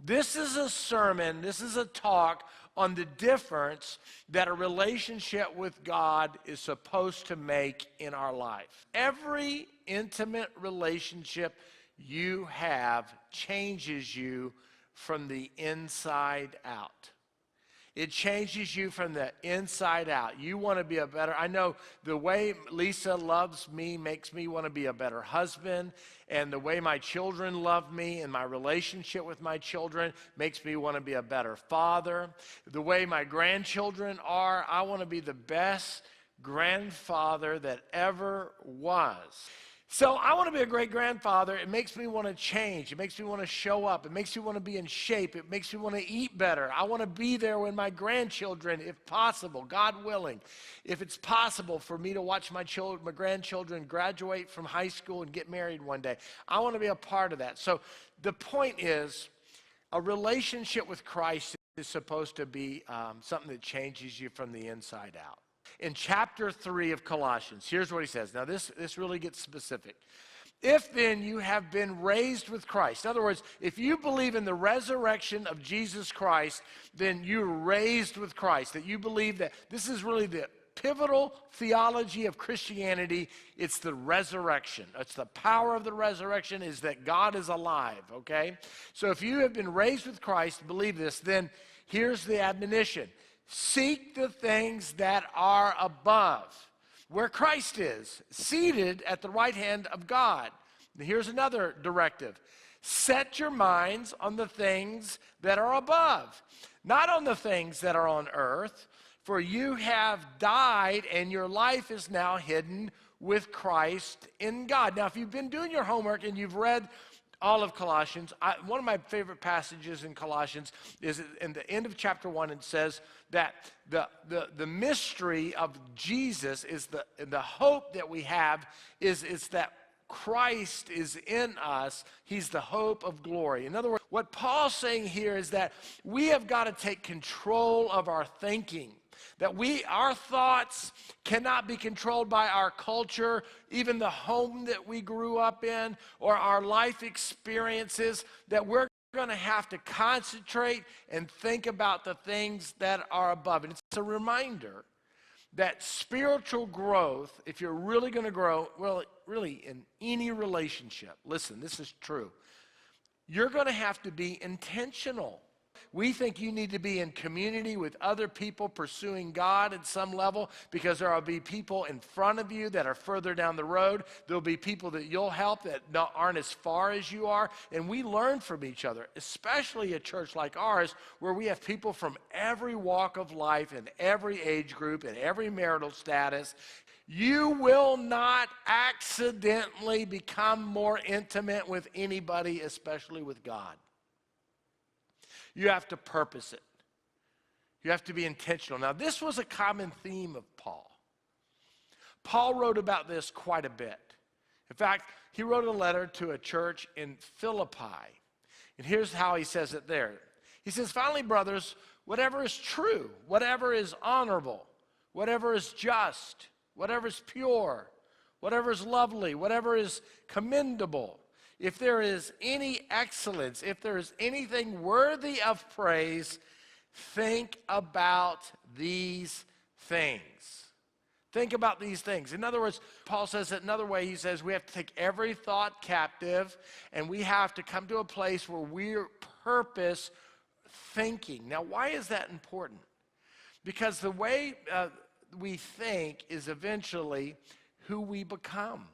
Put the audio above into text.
This is a sermon, this is a talk on the difference that a relationship with God is supposed to make in our life. Every intimate relationship you have changes you from the inside out. It changes you from the inside out. You want to be a better, I know the way Lisa loves me makes me want to be a better husband, and the way my children love me and my relationship with my children makes me want to be a better father. The way my grandchildren are, I want to be the best grandfather that ever was. So I want to be a great grandfather. It makes me want to change. It makes me want to show up. It makes me want to be in shape. It makes me want to eat better. I want to be there when my grandchildren, if possible, God willing, if it's possible for me to watch my grandchildren graduate from high school and get married one day. I want to be a part of that. So the point is, a relationship with Christ is supposed to be something that changes you from the inside out. In chapter 3 of Colossians, here's what he says. Now, this really gets specific. If then you have been raised with Christ. In other words, if you believe in the resurrection of Jesus Christ, then you're raised with Christ. That you believe that this is really the pivotal theology of Christianity. It's the resurrection. It's the power of the resurrection is that God is alive, okay? So if you have been raised with Christ, believe this, then here's the admonition. Seek the things that are above, where Christ is, seated at the right hand of God. Here's another directive. Set your minds on the things that are above, not on the things that are on earth, for you have died and your life is now hidden with Christ in God. Now, if you've been doing your homework and you've read all of Colossians, one of my favorite passages in Colossians is in the end of chapter 1. It says that the mystery of Jesus is the hope that we have is that Christ is in us. He's the hope of glory. In other words, what Paul's saying here is that we have got to take control of our thinking. That our thoughts cannot be controlled by our culture, even the home that we grew up in, or our life experiences, that we're going to have to concentrate and think about the things that are above. And it's a reminder that spiritual growth, if you're really going to grow, well, really in any relationship, listen, this is true, you're going to have to be intentional. We think you need to be in community with other people pursuing God at some level because there will be people in front of you that are further down the road. There will be people that you'll help that aren't as far as you are. And we learn from each other, especially a church like ours where we have people from every walk of life and every age group and every marital status. You will not accidentally become more intimate with anybody, especially with God. You have to purpose it. You have to be intentional. Now, this was a common theme of Paul. Paul wrote about this quite a bit. In fact, he wrote a letter to a church in Philippi. And here's how he says it there. He says, finally, brothers, whatever is true, whatever is honorable, whatever is just, whatever is pure, whatever is lovely, whatever is commendable, if there is any excellence, if there is anything worthy of praise, think about these things. Think about these things. In other words, Paul says it another way. He says we have to take every thought captive, and we have to come to a place where we're purpose thinking. Now, why is that important? Because the way we think is eventually who we become.